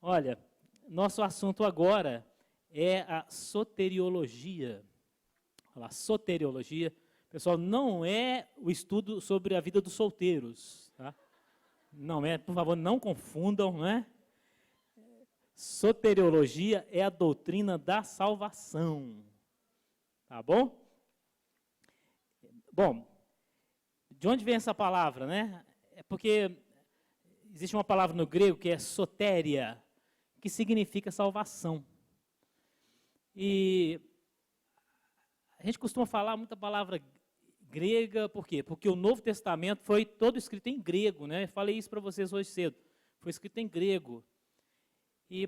Olha, nosso assunto agora é a soteriologia. Olha lá, soteriologia, pessoal, não é o estudo sobre a vida dos solteiros, tá? Não é, por favor, não confundam, não é? Soteriologia é a doutrina da salvação, tá bom? Bom, de onde vem essa palavra, né? É porque existe uma palavra no grego que é sotéria, que significa salvação. E a gente costuma falar muita palavra grega, por quê? Porque o Novo Testamento foi todo escrito em grego, né? Eu falei isso para vocês hoje cedo. Foi escrito em grego.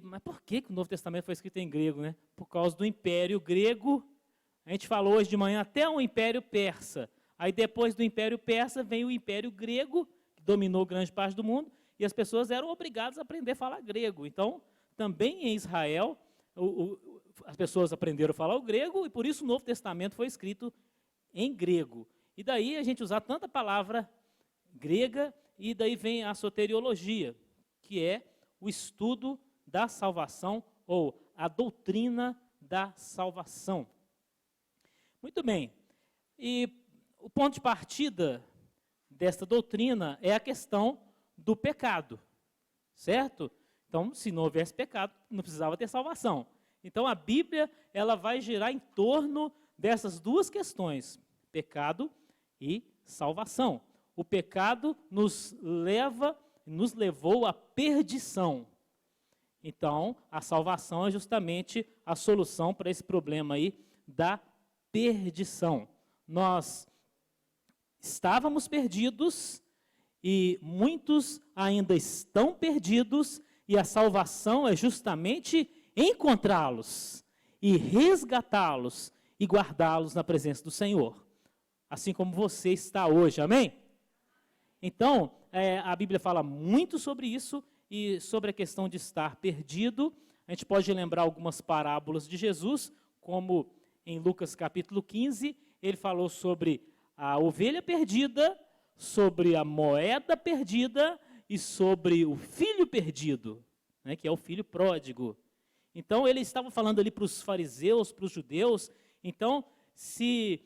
Mas por que o Novo Testamento foi escrito em grego, né? Por causa do Império Grego. A gente falou hoje de manhã até o Império Persa. Aí depois do Império Persa vem o Império Grego, que dominou grande parte do mundo, e as pessoas eram obrigadas a aprender a falar grego. Então, também em Israel, as pessoas aprenderam a falar o grego, e por isso o Novo Testamento foi escrito em grego. E daí a gente usar tanta palavra grega, e daí vem a soteriologia, que é o estudo da salvação, ou a doutrina da salvação. Muito bem. E o ponto de partida desta doutrina é a questão do pecado, certo? Então, se não houvesse pecado, não precisava ter salvação. Então, a Bíblia ela vai girar em torno dessas duas questões, pecado e salvação. O pecado nos levou à perdição. Então, a salvação é justamente a solução para esse problema aí da perdição. Nós estávamos perdidos e muitos ainda estão perdidos, e a salvação é justamente encontrá-los e resgatá-los e guardá-los na presença do Senhor, assim como você está hoje, amém? Então, a Bíblia fala muito sobre isso e sobre a questão de estar perdido. A gente pode lembrar algumas parábolas de Jesus, como em Lucas capítulo 15, ele falou sobre a ovelha perdida, sobre a moeda perdida e sobre o filho perdido, né, que é o filho pródigo. Então, ele estava falando ali para os fariseus, para os judeus. Então, se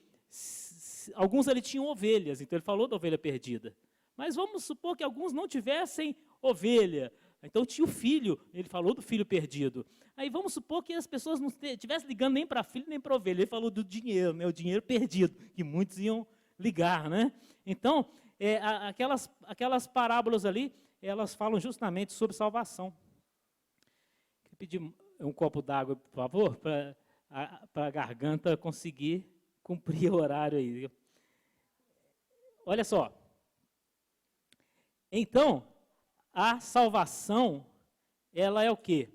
alguns ali tinham ovelhas, então ele falou da ovelha perdida. Mas vamos supor que alguns não tivessem ovelha. Então tinha o filho, ele falou do filho perdido. Aí vamos supor que as pessoas não estivessem ligando nem para filho nem para ovelha. Ele falou do dinheiro, né, o dinheiro perdido, que muitos iam ligar, né? Então, aquelas parábolas ali, elas falam justamente sobre salvação. Queria pedir um copo d'água, por favor, para a garganta conseguir cumprir o horário aí. Olha só. Então, a salvação, ela é o quê?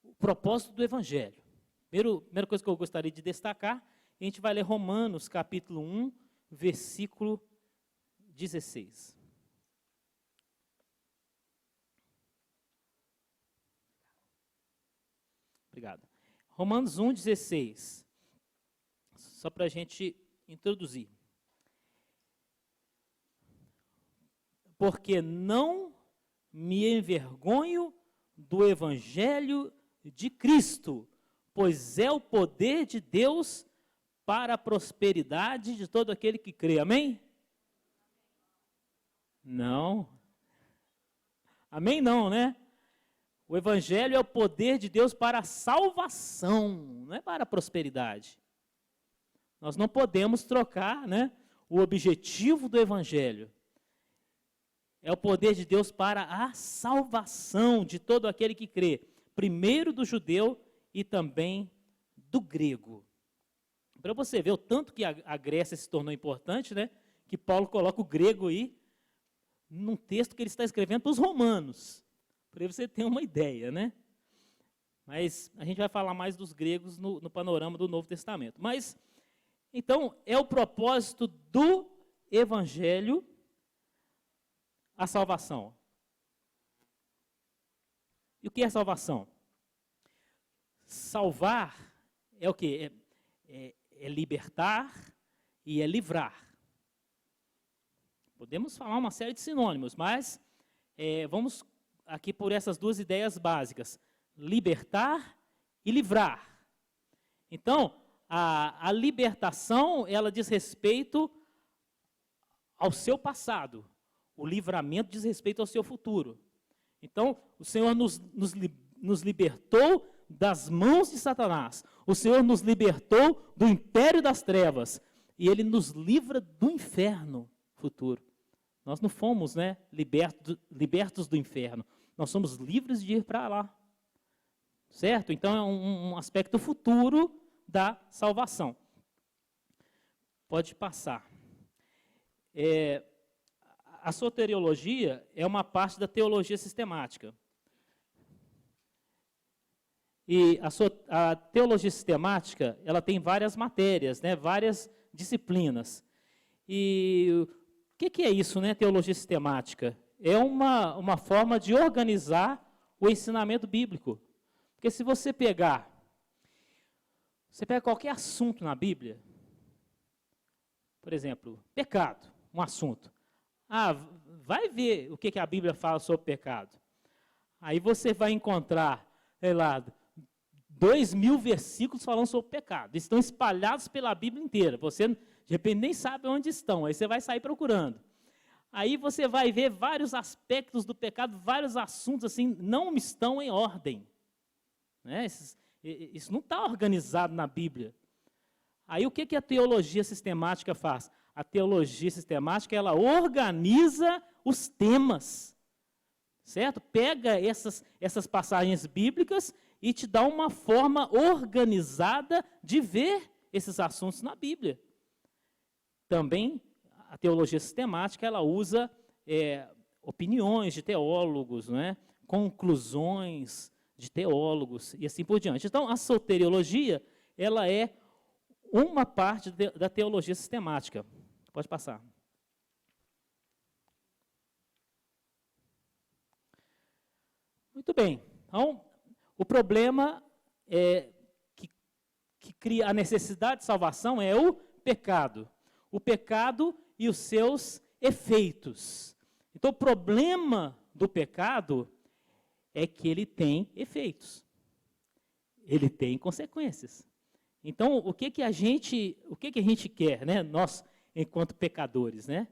O propósito do Evangelho. Primeira coisa que eu gostaria de destacar, a gente vai ler Romanos, capítulo 1, versículo 16. Obrigado. Romanos 1, 16. Só para a gente introduzir. Porque não me envergonho do Evangelho de Cristo, pois é o poder de Deus para a prosperidade de todo aquele que crê. Amém? Não. Amém não, né? O Evangelho é o poder de Deus para a salvação, não é para a prosperidade. Nós não podemos trocar, né, o objetivo do Evangelho. É o poder de Deus para a salvação de todo aquele que crê, primeiro do judeu e também do grego. Para você ver o tanto que a Grécia se tornou importante, né? Que Paulo coloca o grego aí num texto que ele está escrevendo para os romanos, para você ter uma ideia, né? Mas a gente vai falar mais dos gregos no panorama do Novo Testamento. Mas, então, é o propósito do Evangelho a salvação. E o que é salvação? Salvar é o quê? É libertar e é livrar. Podemos falar uma série de sinônimos, mas vamos aqui por essas duas ideias básicas, libertar e livrar. Então, a libertação, ela diz respeito ao seu passado, o livramento diz respeito ao seu futuro. Então, o Senhor nos libertou das mãos de Satanás, o Senhor nos libertou do império das trevas, e Ele nos livra do inferno futuro. Nós não fomos, né, libertos do inferno, nós somos livres de ir para lá. Certo? Então, é um aspecto futuro da salvação. Pode passar. A soteriologia é uma parte da teologia sistemática. E a teologia sistemática, ela tem várias matérias, né, várias disciplinas. E o que é isso, né, teologia sistemática? É uma forma de organizar o ensinamento bíblico. Porque se você pega qualquer assunto na Bíblia, por exemplo, pecado, um assunto. Vai ver o que a Bíblia fala sobre pecado. Aí você vai encontrar, sei lá, 2.000 versículos falando sobre pecado. Estão espalhados pela Bíblia inteira. Você, de repente, nem sabe onde estão. Aí você vai sair procurando. Aí você vai ver vários aspectos do pecado, vários assuntos assim, não estão em ordem. Né? Isso não está organizado na Bíblia. Aí o que a teologia sistemática faz? A teologia sistemática, ela organiza os temas, certo? Pega essas passagens bíblicas e te dá uma forma organizada de ver esses assuntos na Bíblia. Também a teologia sistemática, ela usa opiniões de teólogos, né? Conclusões de teólogos e assim por diante. Então, a soteriologia, ela é uma parte da teologia sistemática. Pode passar. Muito bem. Então, o problema que cria a necessidade de salvação é o pecado. O pecado e os seus efeitos. Então, o problema do pecado é que ele tem efeitos. Ele tem consequências. Então, o que a gente quer, né? Nós, enquanto pecadores, né?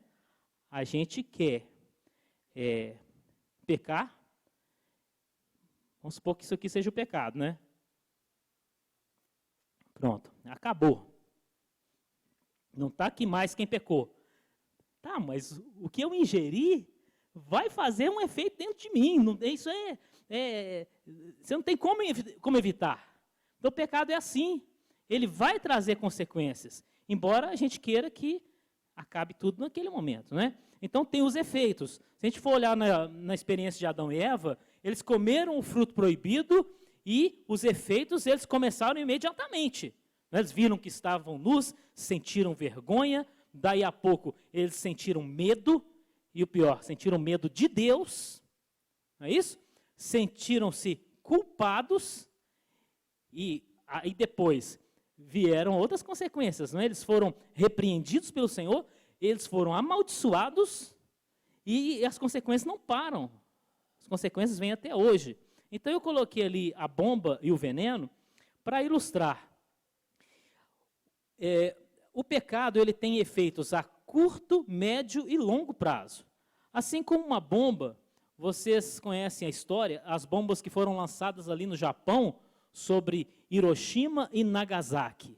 A gente quer pecar. Vamos supor que isso aqui seja o pecado, né? Pronto, acabou. Não está aqui mais quem pecou. Tá, mas o que eu ingeri vai fazer um efeito dentro de mim. Isso você não tem como evitar. Então, o pecado é assim. Ele vai trazer consequências, embora a gente queira que acabe tudo naquele momento, né? Então, tem os efeitos. Se a gente for olhar na experiência de Adão e Eva, eles comeram o fruto proibido e os efeitos, eles começaram imediatamente. Eles viram que estavam nus, sentiram vergonha, daí a pouco eles sentiram medo, e o pior, sentiram medo de Deus, não é isso? Sentiram-se culpados, e aí depois vieram outras consequências, não é? Eles foram repreendidos pelo Senhor, eles foram amaldiçoados, e as consequências não param. As consequências vêm até hoje. Então eu coloquei ali a bomba e o veneno para ilustrar. O pecado, ele tem efeitos a curto, médio e longo prazo. Assim como uma bomba, vocês conhecem a história, as bombas que foram lançadas ali no Japão sobre Hiroshima e Nagasaki.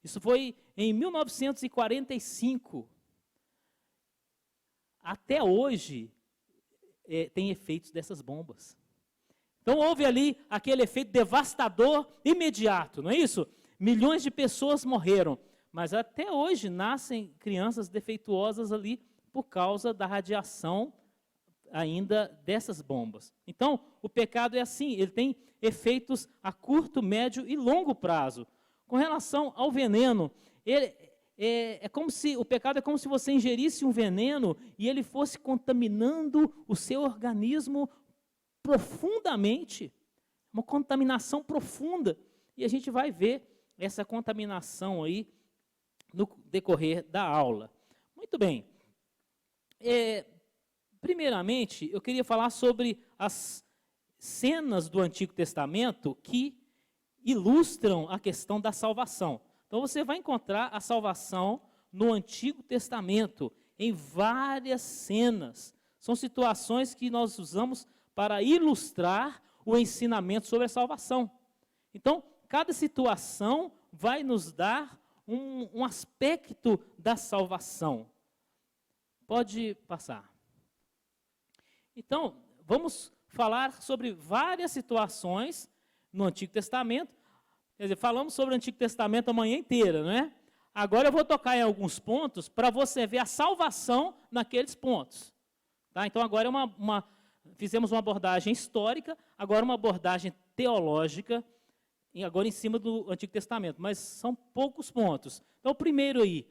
Isso foi em 1945. Até hoje, tem efeitos dessas bombas. Então, houve ali aquele efeito devastador imediato, não é isso? Milhões de pessoas morreram, mas até hoje nascem crianças defeituosas ali por causa da radiação ainda dessas bombas. Então, o pecado é assim, ele tem efeitos a curto, médio e longo prazo. Com relação ao veneno, o pecado é como se você ingerisse um veneno e ele fosse contaminando o seu organismo profundamente, uma contaminação profunda. E a gente vai ver essa contaminação aí no decorrer da aula. Muito bem. Primeiramente, eu queria falar sobre as cenas do Antigo Testamento que ilustram a questão da salvação. Então, você vai encontrar a salvação no Antigo Testamento, em várias cenas. São situações que nós usamos para ilustrar o ensinamento sobre a salvação. Então, cada situação vai nos dar um aspecto da salvação. Pode passar. Então, vamos falar sobre várias situações no Antigo Testamento. Quer dizer, falamos sobre o Antigo Testamento a manhã inteira, não é? Agora eu vou tocar em alguns pontos para você ver a salvação naqueles pontos. Tá? Então, agora fizemos uma abordagem histórica, agora uma abordagem teológica, agora em cima do Antigo Testamento, mas são poucos pontos. Então, primeiro aí,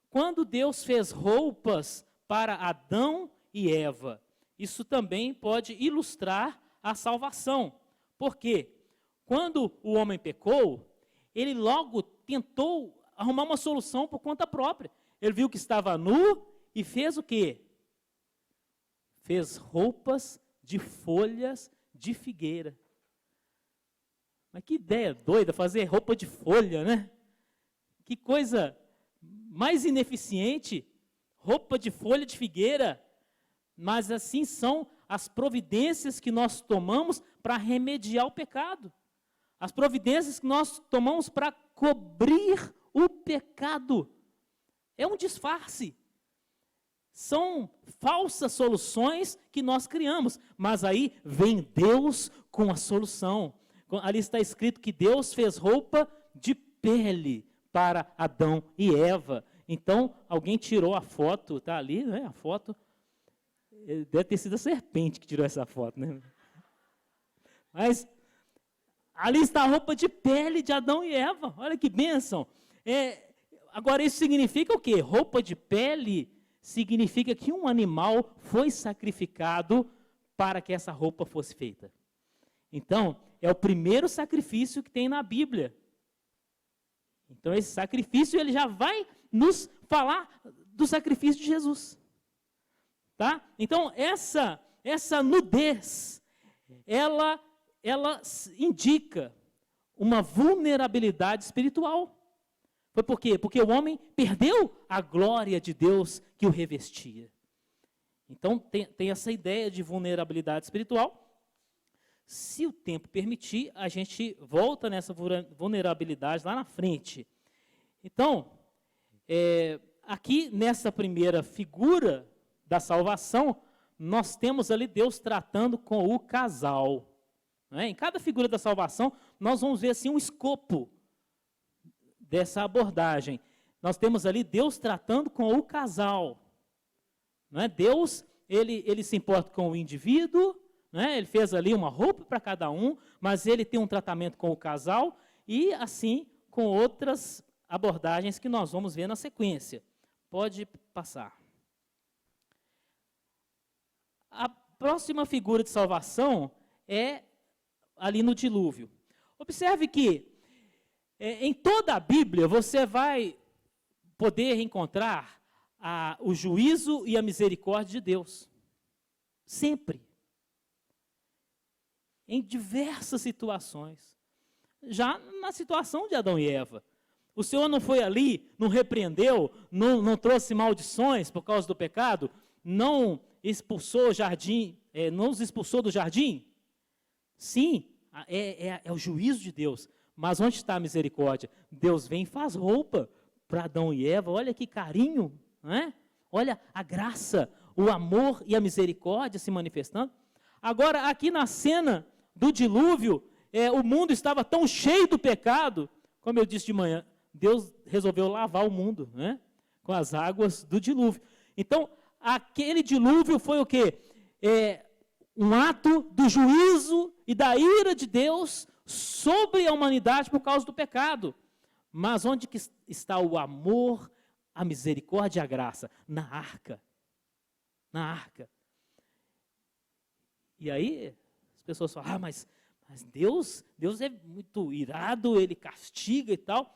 quando Deus fez roupas para Adão e Eva, isso também pode ilustrar a salvação. Por quê? Quando o homem pecou, ele logo tentou arrumar uma solução por conta própria. Ele viu que estava nu e fez o quê? Fez roupas de folhas de figueira. Mas que ideia doida fazer roupa de folha, né? Que coisa mais ineficiente, roupa de folha de figueira. Mas assim são as providências que nós tomamos para remediar o pecado. As providências que nós tomamos para cobrir o pecado. É um disfarce. São falsas soluções que nós criamos. Mas aí vem Deus com a solução. Ali está escrito que Deus fez roupa de pele para Adão e Eva. Então, alguém tirou a foto, está ali, né, a foto. Deve ter sido a serpente que tirou essa foto, né? Mas ali está a roupa de pele de Adão e Eva. Olha que bênção. Agora, isso significa o quê? Roupa de pele significa que um animal foi sacrificado para que essa roupa fosse feita. Então, é o primeiro sacrifício que tem na Bíblia. Então, esse sacrifício, ele já vai nos falar do sacrifício de Jesus. Tá? Então, essa nudez, ela indica uma vulnerabilidade espiritual. Foi por quê? Porque o homem perdeu a glória de Deus que o revestia. Então, tem essa ideia de vulnerabilidade espiritual. Se o tempo permitir, a gente volta nessa vulnerabilidade lá na frente. Então, aqui nessa primeira figura da salvação, nós temos ali Deus tratando com o casal. Em cada figura da salvação, nós vamos ver assim um escopo dessa abordagem. Nós temos ali Deus tratando com o casal. Deus, ele se importa com o indivíduo, ele fez ali uma roupa para cada um, mas ele tem um tratamento com o casal e assim com outras abordagens que nós vamos ver na sequência. Pode passar. A próxima figura de salvação é ali no dilúvio. Observe que em toda a Bíblia você vai poder encontrar o juízo e a misericórdia de Deus. Sempre. Em diversas situações. Já na situação de Adão e Eva. O Senhor não foi ali, não repreendeu, não trouxe maldições por causa do pecado, não expulsou o jardim, não os expulsou do jardim? Sim, é o juízo de Deus. Mas onde está a misericórdia? Deus vem e faz roupa para Adão e Eva. Olha que carinho, né? Olha a graça, o amor e a misericórdia se manifestando. Agora, aqui na cena do dilúvio, o mundo estava tão cheio do pecado, como eu disse de manhã, Deus resolveu lavar o mundo, né? Com as águas do dilúvio. Então, aquele dilúvio foi o quê? Um ato do juízo e da ira de Deus sobre a humanidade por causa do pecado. Mas onde que está o amor, a misericórdia e a graça? Na arca. Na arca. E aí, as pessoas falam, mas Deus é muito irado, ele castiga e tal.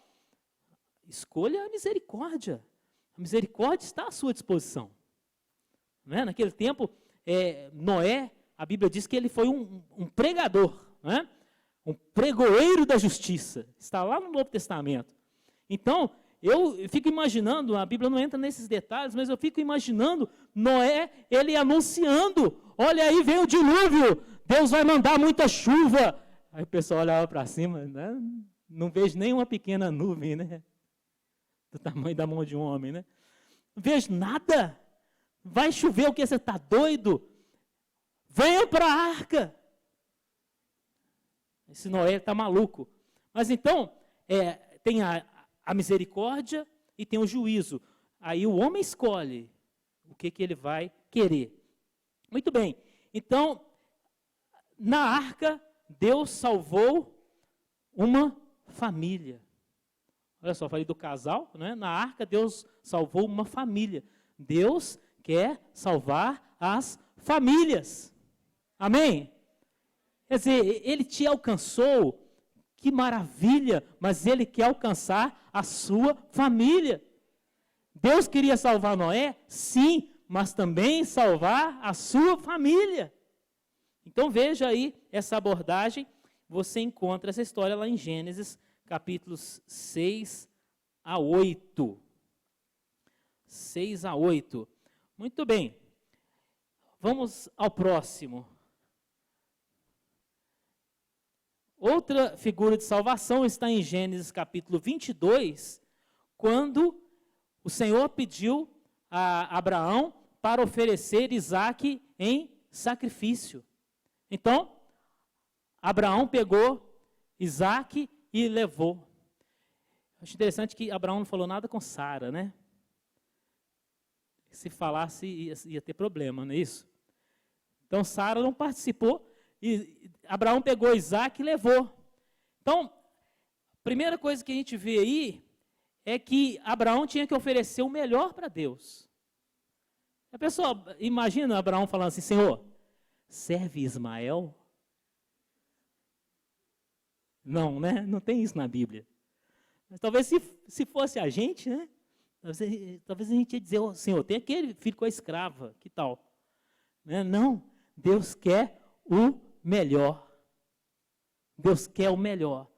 Escolha a misericórdia. A misericórdia está à sua disposição. Naquele tempo, Noé, a Bíblia diz que ele foi um pregador, né? Um pregoeiro da justiça. Está lá no Novo Testamento. Então, eu fico imaginando, a Bíblia não entra nesses detalhes, mas eu fico imaginando Noé, ele anunciando, olha aí, vem o dilúvio, Deus vai mandar muita chuva. Aí o pessoal olhava para cima, né? Não vejo nem uma pequena nuvem, né? Do tamanho da mão de um homem, né? Não vejo nada. Vai chover o que? Você está doido? Venham para a arca. Esse Noé está maluco. Mas então, tem a misericórdia e tem o juízo. Aí o homem escolhe o que ele vai querer. Muito bem. Então, na arca, Deus salvou uma família. Olha só, falei do casal, né? Na arca, Deus salvou uma família. Deus quer salvar as famílias. Amém? Quer dizer, Ele te alcançou, que maravilha, mas Ele quer alcançar a sua família. Deus queria salvar Noé? Sim, mas também salvar a sua família. Então veja aí essa abordagem, você encontra essa história lá em Gênesis, capítulos 6 a 8. 6 a 8. Muito bem, vamos ao próximo. Outra figura de salvação está em Gênesis capítulo 22, quando o Senhor pediu a Abraão para oferecer Isaque em sacrifício. Então, Abraão pegou Isaque e levou. Acho interessante que Abraão não falou nada com Sara, né? Se falasse, ia ter problema, não é isso? Então, Sara não participou, e Abraão pegou Isaque e levou. Então, a primeira coisa que a gente vê aí é que Abraão tinha que oferecer o melhor para Deus. A pessoa, imagina Abraão falando assim, Senhor, serve Ismael? Não, né? Não tem isso na Bíblia. Mas talvez se fosse a gente, né? Talvez a gente ia dizer, oh, Senhor, tem aquele filho com a escrava, que tal? Né? Não, Deus quer o melhor. Deus quer o melhor.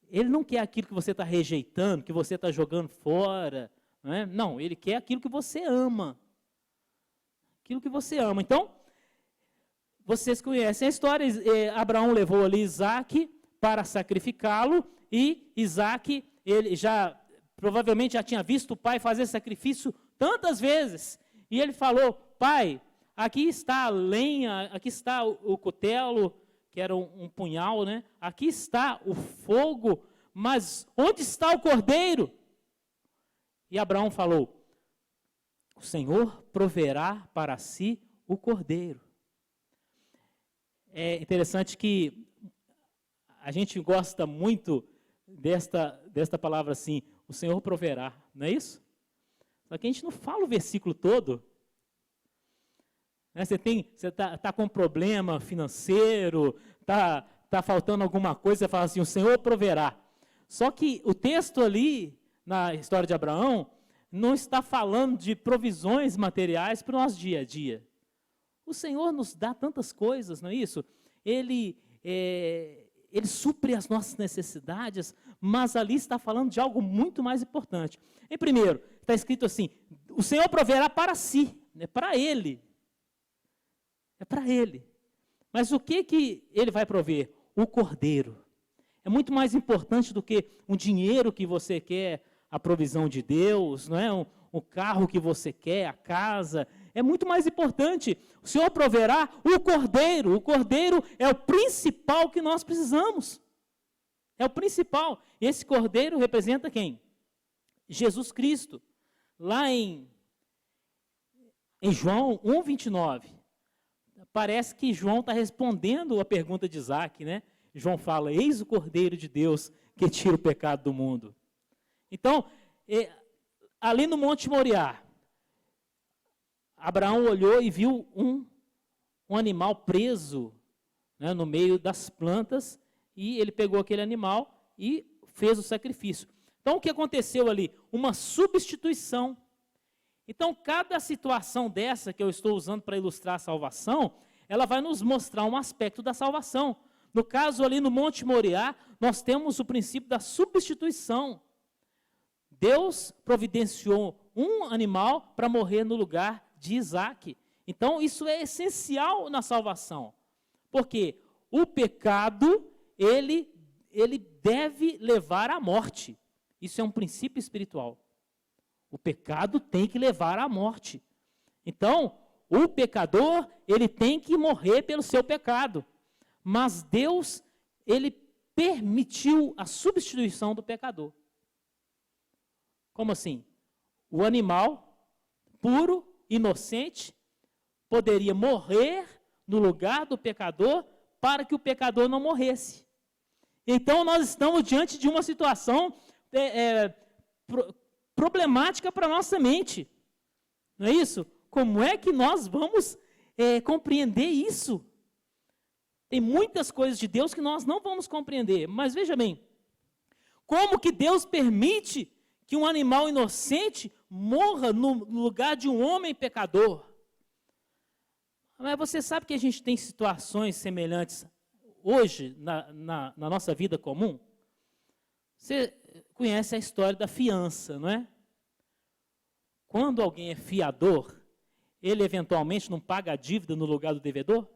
Ele não quer aquilo que você está rejeitando, que você está jogando fora. Né? Não, Ele quer aquilo que você ama. Aquilo que você ama. Então, vocês conhecem a história, Abraão levou ali Isaque para sacrificá-lo, e Isaque, ele provavelmente já tinha visto o pai fazer sacrifício tantas vezes, e ele falou, pai, aqui está a lenha, aqui está o cutelo, que era um punhal, né? Aqui está o fogo, mas onde está o cordeiro? E Abraão falou, o Senhor proverá para si o cordeiro. É interessante que a gente gosta muito desta palavra assim, o Senhor proverá, não é isso? Só que a gente não fala o versículo todo. Né? Você está com um problema financeiro, está faltando alguma coisa, você fala assim, o Senhor proverá. Só que o texto ali, na história de Abraão, não está falando de provisões materiais para o nosso dia a dia. O Senhor nos dá tantas coisas, não é isso? Ele supre as nossas necessidades, mas ali está falando de algo muito mais importante. Em primeiro, está escrito assim, o Senhor proverá para si, é para Ele. É para Ele. Mas o que Ele vai prover? O cordeiro. É muito mais importante do que um dinheiro que você quer, a provisão de Deus, não é? O carro que você quer, a casa. É muito mais importante. O Senhor proverá o cordeiro. O cordeiro é o principal que nós precisamos. É o principal. Esse cordeiro representa quem? Jesus Cristo. Lá em João 1,29, parece que João está respondendo a pergunta de Isaque, né? João fala, eis o cordeiro de Deus que tira o pecado do mundo. Então, ali no Monte Moriá, Abraão olhou e viu um animal preso, né, no meio das plantas, e ele pegou aquele animal e fez o sacrifício. Então, o que aconteceu ali? Uma substituição. Então, cada situação dessa que eu estou usando para ilustrar a salvação, ela vai nos mostrar um aspecto da salvação. No caso ali no Monte Moriá, nós temos o princípio da substituição. Deus providenciou um animal para morrer no lugar de Isaac. Então, isso é essencial na salvação. Porque o pecado, ele deve levar à morte. Isso é um princípio espiritual. O pecado tem que levar à morte. Então, o pecador, ele tem que morrer pelo seu pecado. Mas Deus, ele permitiu a substituição do pecador. Como assim? O animal puro, inocente, poderia morrer no lugar do pecador para que o pecador não morresse. Então, nós estamos diante de uma situação problemática para a nossa mente. Não é isso? Como é que nós vamos compreender isso? Tem muitas coisas de Deus que nós não vamos compreender. Mas veja bem, como que Deus permite que um animal inocente morra no lugar de um homem pecador? Mas você sabe que a gente tem situações semelhantes hoje na nossa vida comum? Você conhece a história da fiança, não é? Quando alguém é fiador, ele eventualmente não paga a dívida no lugar do devedor?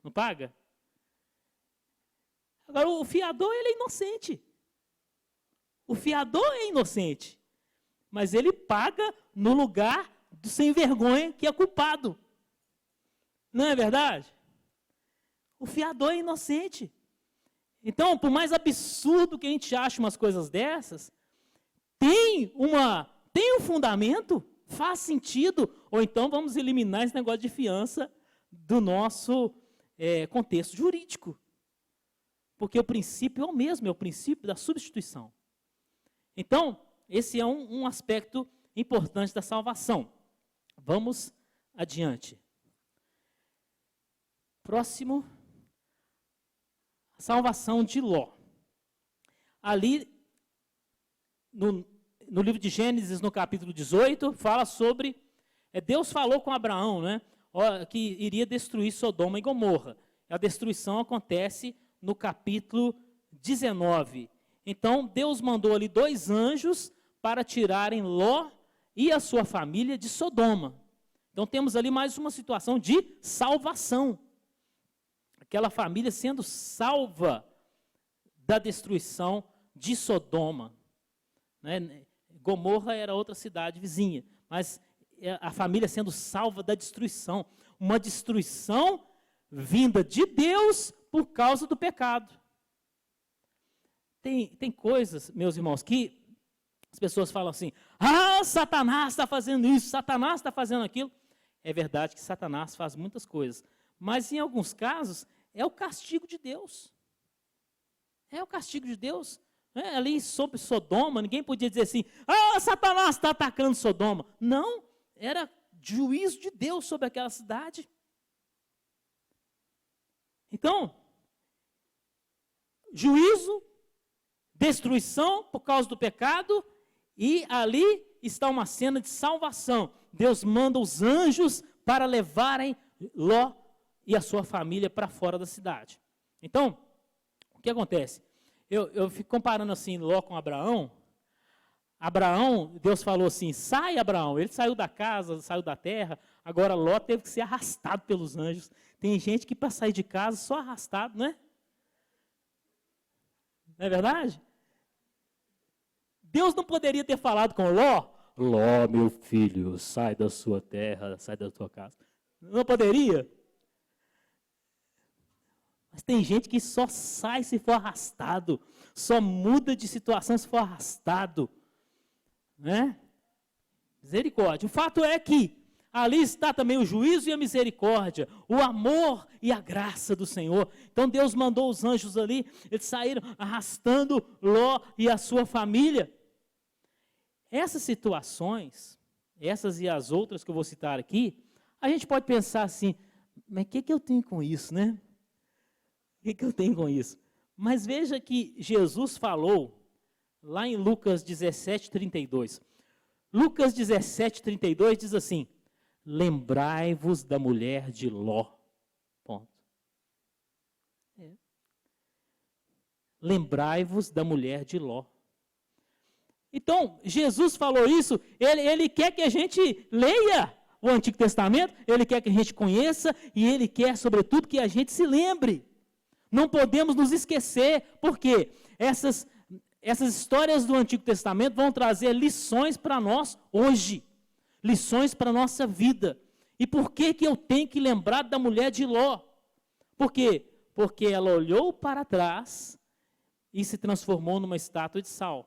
Não paga? Agora, o fiador, ele é inocente. O fiador é inocente. Mas ele paga no lugar do sem vergonha que é culpado. Não é verdade? O fiador é inocente. Então, por mais absurdo que a gente ache umas coisas dessas, tem um fundamento, faz sentido, ou então vamos eliminar esse negócio de fiança do nosso contexto jurídico. Porque o princípio é o mesmo, é o princípio da substituição. Então, esse é um aspecto importante da salvação. Vamos adiante. Próximo, a salvação de Ló. Ali, no livro de Gênesis, no capítulo 18, fala sobre, Deus falou com Abraão, né, que iria destruir Sodoma e Gomorra. A destruição acontece no capítulo 19. Então, Deus mandou ali 2 anjos para tirarem Ló e a sua família de Sodoma. Então, temos ali mais uma situação de salvação. Aquela família sendo salva da destruição de Sodoma. Né? Gomorra era outra cidade vizinha, mas a família sendo salva da destruição. Uma destruição vinda de Deus por causa do pecado. Tem coisas, meus irmãos, que as pessoas falam assim, Satanás está fazendo isso, Satanás está fazendo aquilo. É verdade que Satanás faz muitas coisas, mas em alguns casos é o castigo de Deus. É o castigo de Deus. Ali sobre Sodoma, ninguém podia dizer assim, Satanás está atacando Sodoma. Não, era juízo de Deus sobre aquela cidade. Então, juízo, destruição por causa do pecado, e ali está uma cena de salvação. Deus manda os anjos para levarem Ló e a sua família para fora da cidade. Então, o que acontece? Eu fico comparando assim Ló com Abraão. Abraão, Deus falou assim, sai Abraão. Ele saiu da casa, saiu da terra, agora Ló teve que ser arrastado pelos anjos. Tem gente que para sair de casa só arrastado, né? Não é verdade? Deus não poderia ter falado com Ló, Ló, meu filho, sai da sua terra, sai da sua casa. Não poderia? Mas tem gente que só sai se for arrastado, só muda de situação se for arrastado. Né? Misericórdia. O fato é que ali está também o juízo e a misericórdia, o amor e a graça do Senhor. Então Deus mandou os anjos ali, eles saíram arrastando Ló e a sua família. Essas situações, essas e as outras que eu vou citar aqui, a gente pode pensar assim, mas o que eu tenho com isso, né? O que eu tenho com isso? Mas veja que Jesus falou, lá em Lucas 17, 32, Lucas 17:32 diz assim: lembrai-vos da mulher de Ló. Ponto. Lembrai-vos da mulher de Ló. Então, Jesus falou isso, ele quer que a gente leia o Antigo Testamento, ele quer que a gente conheça e ele quer, sobretudo, que a gente se lembre. Não podemos nos esquecer, porque essas histórias do Antigo Testamento vão trazer lições para nós hoje, lições para a nossa vida. E por que eu tenho que lembrar da mulher de Ló? Por quê? Porque ela olhou para trás e se transformou numa estátua de sal.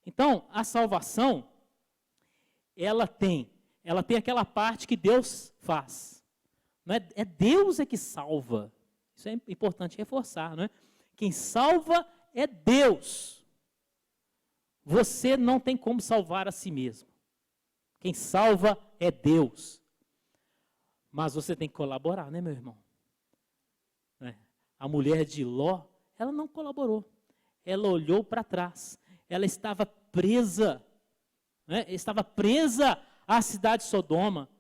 Então, a salvação, ela tem aquela parte que Deus faz. Não é Deus que salva. Isso é importante reforçar, não é? Quem salva é Deus. Você não tem como salvar a si mesmo. Quem salva é Deus. Mas você tem que colaborar, né, meu irmão? A mulher de Ló, ela não colaborou. Ela olhou para trás. Ela estava presa. Estava presa à cidade de Sodoma.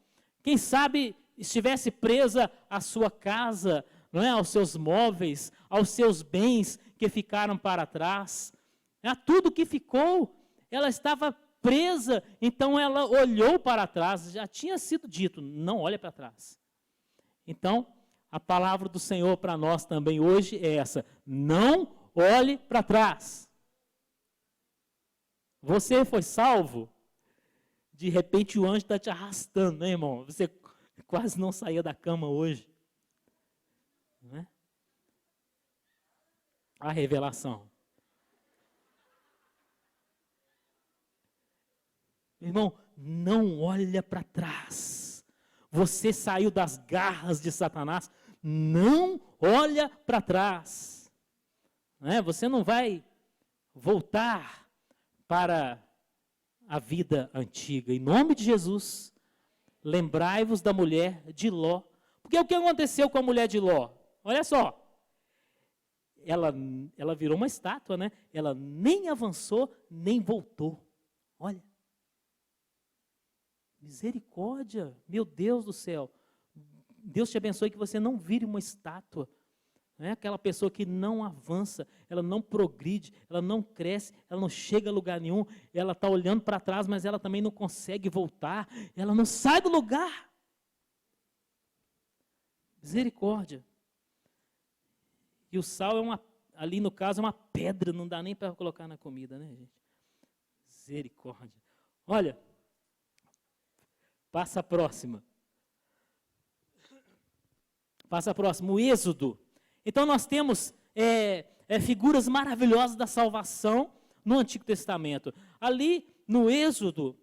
Quem sabe estivesse presa à sua casa, não é? Aos seus móveis, aos seus bens que ficaram para trás. A tudo que ficou, ela estava presa. Então ela olhou para trás. Já tinha sido dito, não olhe para trás. Então, a palavra do Senhor para nós também hoje é essa: não olhe para trás. Você foi salvo, de repente o anjo está te arrastando, né, irmão? Você quase não saía da cama hoje. Não é? A revelação. Irmão, não olha para trás. Você saiu das garras de Satanás, não olha para trás. Não é? Você não vai voltar para a vida antiga. Em nome de Jesus, lembrai-vos da mulher de Ló. Porque o que aconteceu com a mulher de Ló? Olha só. Ela virou uma estátua, né? Ela nem avançou, nem voltou. Olha. Misericórdia. Meu Deus do céu. Deus te abençoe que você não vire uma estátua. Não é aquela pessoa que não avança, ela não progride, ela não cresce, ela não chega a lugar nenhum, ela está olhando para trás, mas ela também não consegue voltar, ela não sai do lugar. Misericórdia. E o sal ali no caso é uma pedra, não dá nem para colocar na comida, né, gente? Misericórdia. Olha, passa a próxima. Passa a próxima, o Êxodo. Então nós temos figuras maravilhosas da salvação no Antigo Testamento. Ali no Êxodo,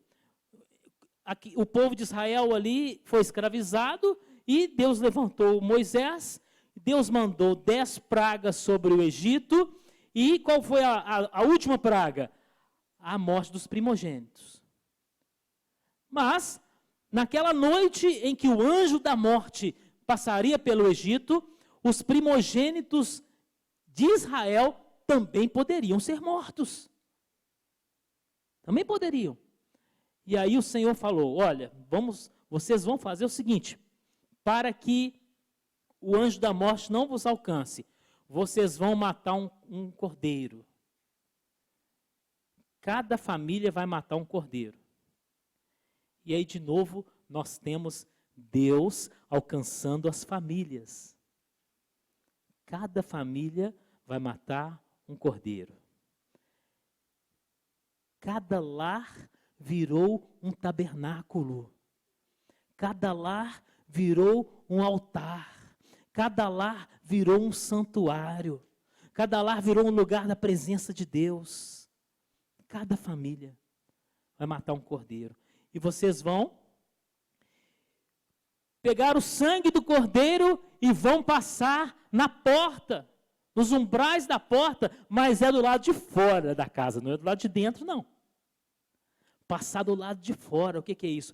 o povo de Israel ali foi escravizado e Deus levantou Moisés, Deus mandou 10 pragas sobre o Egito e qual foi a última praga? A morte dos primogênitos. Mas, naquela noite em que o anjo da morte passaria pelo Egito, os primogênitos de Israel também poderiam ser mortos. Também poderiam. E aí o Senhor falou, olha, vocês vão fazer o seguinte, para que o anjo da morte não vos alcance, vocês vão matar um cordeiro. Cada família vai matar um cordeiro. E aí de novo nós temos Deus alcançando as famílias. Cada família vai matar um cordeiro. Cada lar virou um tabernáculo. Cada lar virou um altar. Cada lar virou um santuário. Cada lar virou um lugar da presença de Deus. Cada família vai matar um cordeiro. E vocês vão pegar o sangue do cordeiro e vão passar na porta, nos umbrais da porta, mas é do lado de fora da casa, não é do lado de dentro, não. Passar do lado de fora, o que é isso?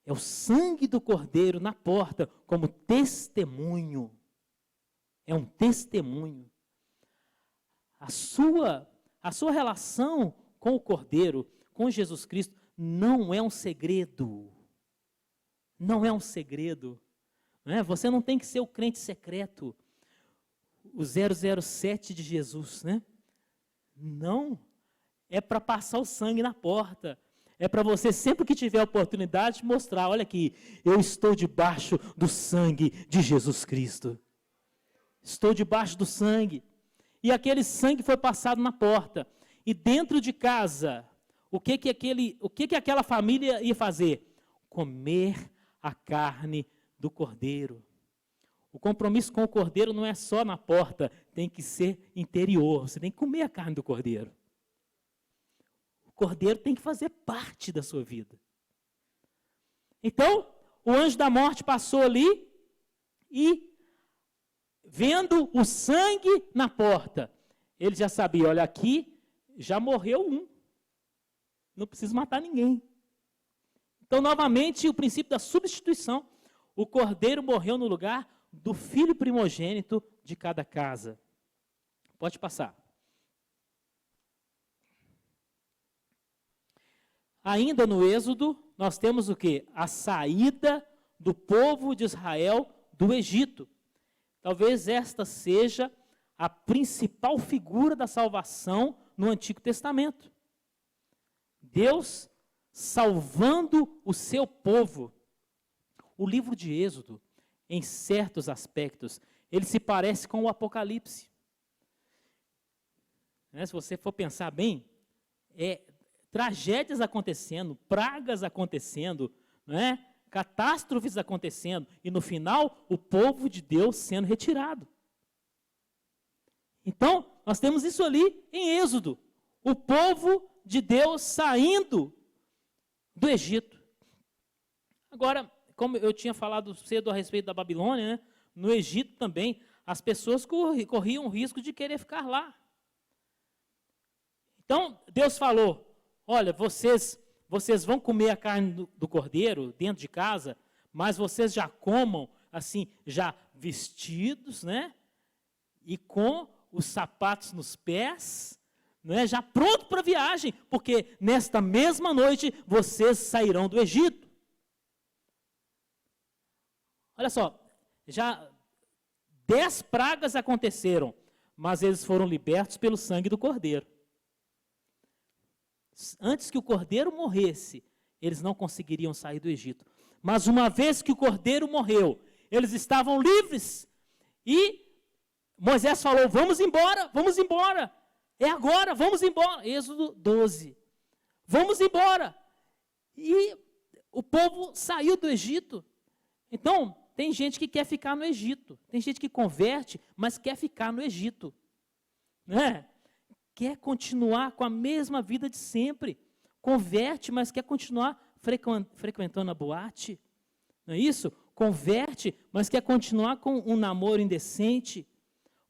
É o sangue do cordeiro na porta, como testemunho. É um testemunho. A sua relação com o cordeiro, com Jesus Cristo não é um segredo. Não é um segredo. Não é? Você não tem que ser o crente secreto, o 007 de Jesus, né? Não. É para passar o sangue na porta. É para você, sempre que tiver oportunidade, mostrar, olha aqui, eu estou debaixo do sangue de Jesus Cristo. Estou debaixo do sangue. E aquele sangue foi passado na porta. E dentro de casa, o que aquela família ia fazer? Comer a carne do cordeiro. O compromisso com o cordeiro não é só na porta, tem que ser interior. Você tem que comer a carne do cordeiro. O cordeiro tem que fazer parte da sua vida. Então, o anjo da morte passou ali e, vendo o sangue na porta, ele já sabia, olha, aqui já morreu um. Não preciso matar ninguém. Então, novamente, o princípio da substituição. O cordeiro morreu no lugar do filho primogênito de cada casa. Pode passar. Ainda no Êxodo, nós temos o quê? A saída do povo de Israel do Egito. Talvez esta seja a principal figura da salvação no Antigo Testamento. Deus salvando o seu povo. O livro de Êxodo, em certos aspectos, ele se parece com o Apocalipse. Se você for pensar bem, tragédias acontecendo, pragas acontecendo, catástrofes acontecendo, e no final, o povo de Deus sendo retirado. Então, nós temos isso ali em Êxodo, o povo de Deus saindo do Egito. Agora, como eu tinha falado cedo a respeito da Babilônia, no Egito também, as pessoas corriam o risco de querer ficar lá. Então, Deus falou, olha, vocês vão comer a carne do cordeiro dentro de casa, mas vocês já comam, assim, já vestidos, e com os sapatos nos pés, já pronto para a viagem, porque nesta mesma noite vocês sairão do Egito. Olha só, já 10 pragas aconteceram, mas eles foram libertos pelo sangue do cordeiro. Antes que o cordeiro morresse, eles não conseguiriam sair do Egito. Mas uma vez que o cordeiro morreu, eles estavam livres. E Moisés falou, vamos embora, é agora, vamos embora. Êxodo 12, vamos embora. E o povo saiu do Egito. Então, tem gente que quer ficar no Egito, tem gente que converte, mas quer ficar no Egito. Quer continuar com a mesma vida de sempre. Converte, mas quer continuar frequentando a boate. Não é isso? Converte, mas quer continuar com um namoro indecente.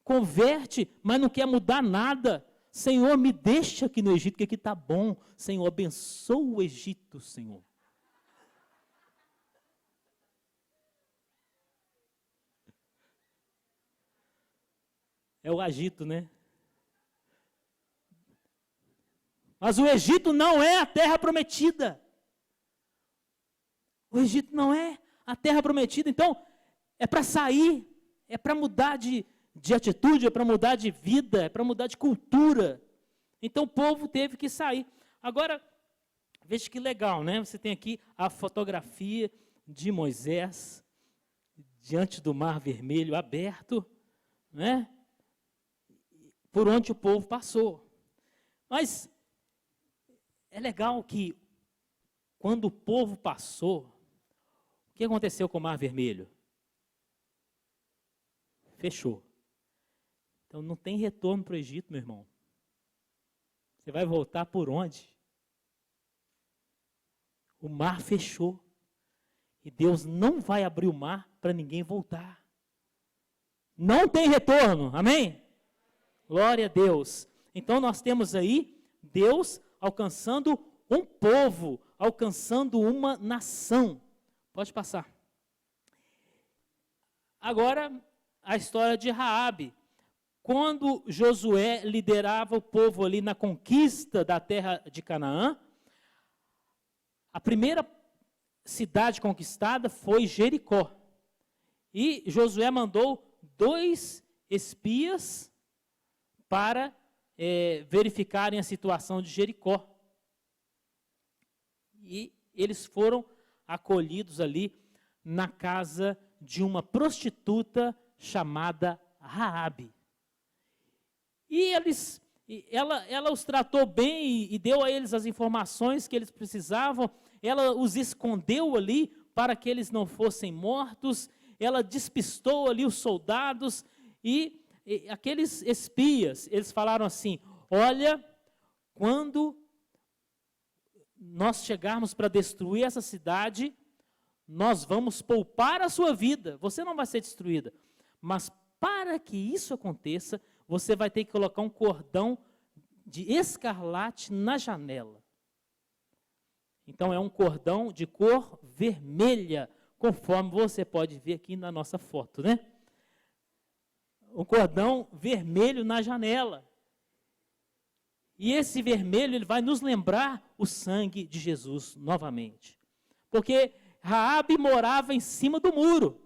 Converte, mas não quer mudar nada. Senhor, me deixa aqui no Egito, que aqui está bom. Senhor, abençoa o Egito, Senhor. É o agito, Mas o Egito não é a terra prometida. O Egito não é a terra prometida. Então, é para sair, é para mudar de atitude, é para mudar de vida, é para mudar de cultura. Então, o povo teve que sair. Agora, veja que legal, Você tem aqui a fotografia de Moisés diante do Mar Vermelho aberto, por onde o povo passou. Mas é legal que, quando o povo passou, o que aconteceu com o Mar Vermelho? Fechou. Então, não tem retorno para o Egito, meu irmão. Você vai voltar por onde? O mar fechou. E Deus não vai abrir o mar para ninguém voltar. Não tem retorno, amém? Glória a Deus. Então, nós temos aí Deus alcançando um povo, alcançando uma nação. Pode passar. Agora, a história de Raabe. Quando Josué liderava o povo ali na conquista da terra de Canaã, A primeira cidade conquistada foi Jericó. E Josué mandou 2 espias para verificarem a situação de Jericó. E eles foram acolhidos ali na casa de uma prostituta chamada Raabe. E ela os tratou bem e deu a eles as informações que eles precisavam. Ela os escondeu ali para que eles não fossem mortos. Ela despistou ali os soldados e aqueles espias, eles falaram assim: olha, quando nós chegarmos para destruir essa cidade, nós vamos poupar a sua vida, você não vai ser destruída, mas para que isso aconteça, você vai ter que colocar um cordão de escarlate na janela. Então é um cordão de cor vermelha, conforme você pode ver aqui na nossa foto, né? Um cordão vermelho na janela. E esse vermelho, ele vai nos lembrar o sangue de Jesus novamente. Porque Raabe morava em cima do muro.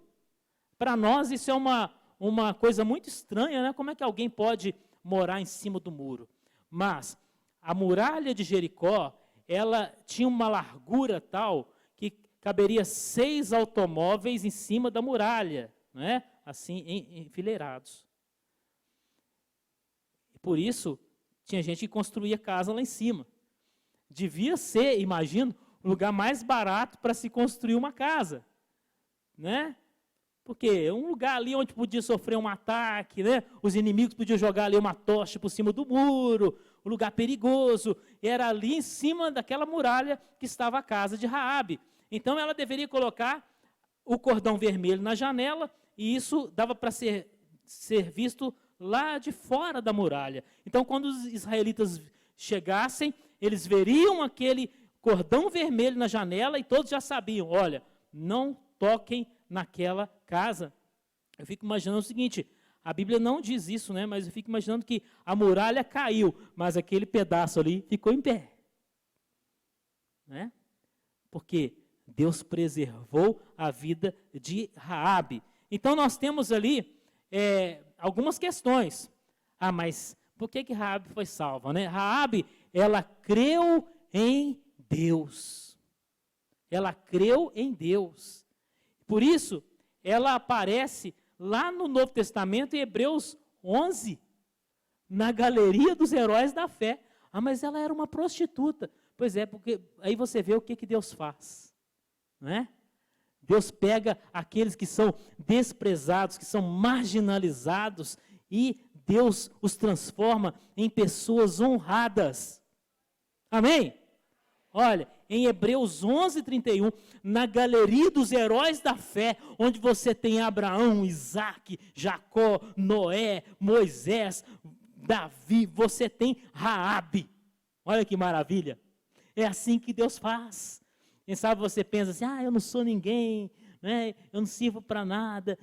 Para nós isso é uma coisa muito estranha, né? Como é que alguém pode morar em cima do muro? Mas a muralha de Jericó, ela tinha uma largura tal que caberia 6 automóveis em cima da muralha, né? Assim, enfileirados. E por isso, tinha gente que construía casa lá em cima. Devia ser, imagino, o lugar mais barato para se construir uma casa, né? Porque um lugar ali onde podia sofrer um ataque, né? Os inimigos podiam jogar ali uma tocha por cima do muro, um lugar perigoso. Era ali em cima daquela muralha que estava a casa de Raabe. Então ela deveria colocar o cordão vermelho na janela, e isso dava para ser visto lá de fora da muralha. Então, quando os israelitas chegassem, eles veriam aquele cordão vermelho na janela e todos já sabiam: olha, não toquem naquela casa. Eu fico imaginando o seguinte: a Bíblia não diz isso, né? Mas eu fico imaginando que a muralha caiu, mas aquele pedaço ali ficou em pé, né? Porque Deus preservou a vida de Raabe. Então nós temos ali algumas questões. Ah, mas por que Raabe foi salva, né? Raabe, ela creu em Deus. Ela creu em Deus. Por isso, ela aparece lá no Novo Testamento, em Hebreus 11, na galeria dos heróis da fé. Ah, mas ela era uma prostituta. Pois é, porque aí você vê o que Deus faz, não é? Deus pega aqueles que são desprezados, que são marginalizados, e Deus os transforma em pessoas honradas. Amém? Olha, em Hebreus 11:31, na galeria dos heróis da fé, onde você tem Abraão, Isaac, Jacó, Noé, Moisés, Davi, você tem Raabe. Olha que maravilha. É assim que Deus faz. Quem sabe você pensa assim: eu não sou ninguém, né? Eu não sirvo para nada,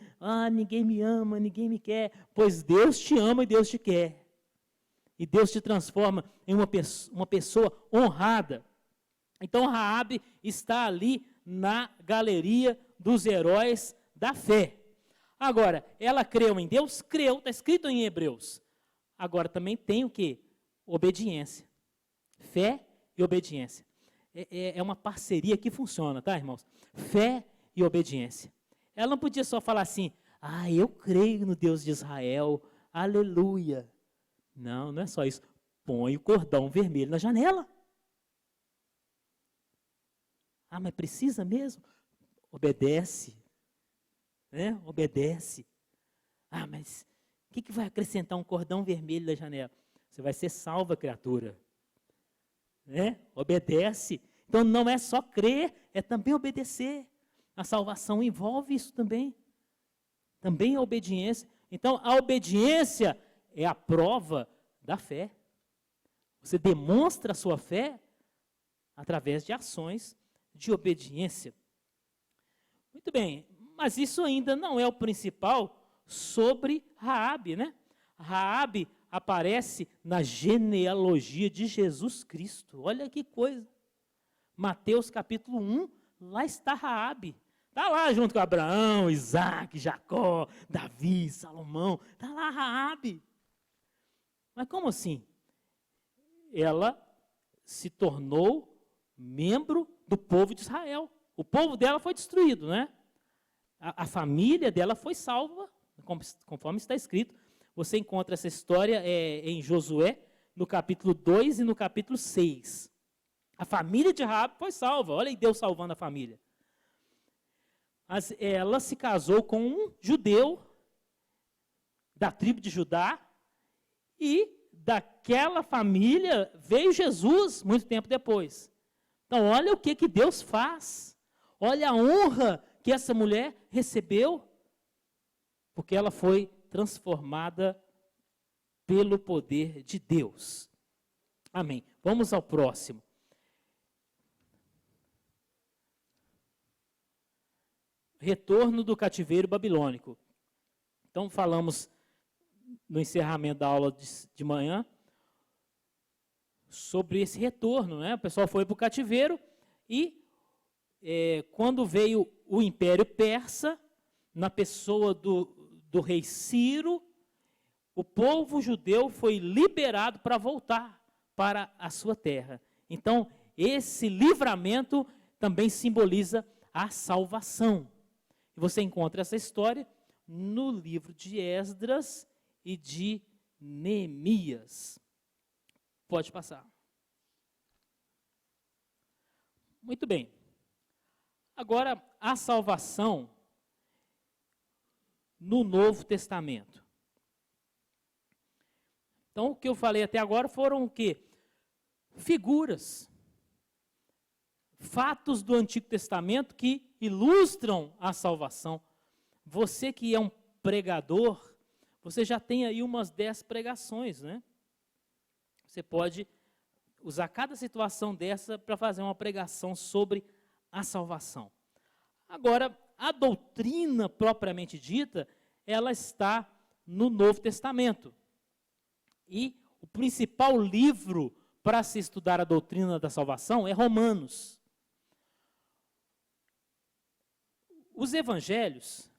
ninguém me ama, ninguém me quer. Pois Deus te ama e Deus te quer. E Deus te transforma em uma pessoa honrada. Então Raabe está ali na galeria dos heróis da fé. Agora, ela creu em Deus? Creu, está escrito em Hebreus. Agora também tem o quê? Obediência. Fé e obediência. É uma parceria que funciona, tá, irmãos? Fé e obediência. Ela não podia só falar assim: eu creio no Deus de Israel, aleluia. Não, não é só isso. Põe o cordão vermelho na janela. Mas precisa mesmo? Obedece. Né? Obedece. Mas o que vai acrescentar um cordão vermelho na janela? Você vai ser salva, criatura. Né? Obedece. Então não é só crer, é também obedecer. A salvação envolve isso também. Também a obediência. Então a obediência é a prova da fé. Você demonstra a sua fé através de ações de obediência. Muito bem, mas isso ainda não é o principal sobre Raabe, né? Raabe aparece na genealogia de Jesus Cristo. Olha que coisa Mateus capítulo 1, lá está Raabe. Está lá junto com Abraão, Isaac, Jacó, Davi, Salomão. Está lá Raabe. Mas como assim? Ela se tornou membro do povo de Israel. O povo dela foi destruído, né? A família dela foi salva, conforme está escrito. Você encontra essa história em Josué, no capítulo 2 e no capítulo 6. A família de Raabe foi salva. Olha aí Deus salvando a família. Mas ela se casou com um judeu da tribo de Judá e daquela família veio Jesus muito tempo depois. Então, olha o que Deus faz. Olha a honra que essa mulher recebeu, porque ela foi transformada pelo poder de Deus. Amém. Vamos ao próximo. Retorno do cativeiro babilônico. Então, falamos no encerramento da aula de manhã sobre esse retorno, né? O pessoal foi para o cativeiro e quando veio o Império Persa, na pessoa do rei Ciro, o povo judeu foi liberado para voltar para a sua terra. Então, esse livramento também simboliza a salvação. E você encontra essa história no livro de Esdras e de Neemias. Pode passar. Muito bem. Agora, a salvação no Novo Testamento. Então, o que eu falei até agora foram o quê? Figuras. Fatos do Antigo Testamento que ilustram a salvação. Você que é um pregador, você já tem aí umas 10 pregações, né? Você pode usar cada situação dessa para fazer uma pregação sobre a salvação. Agora, a doutrina propriamente dita, ela está no Novo Testamento. E o principal livro para se estudar a doutrina da salvação é Romanos. Os evangelhos,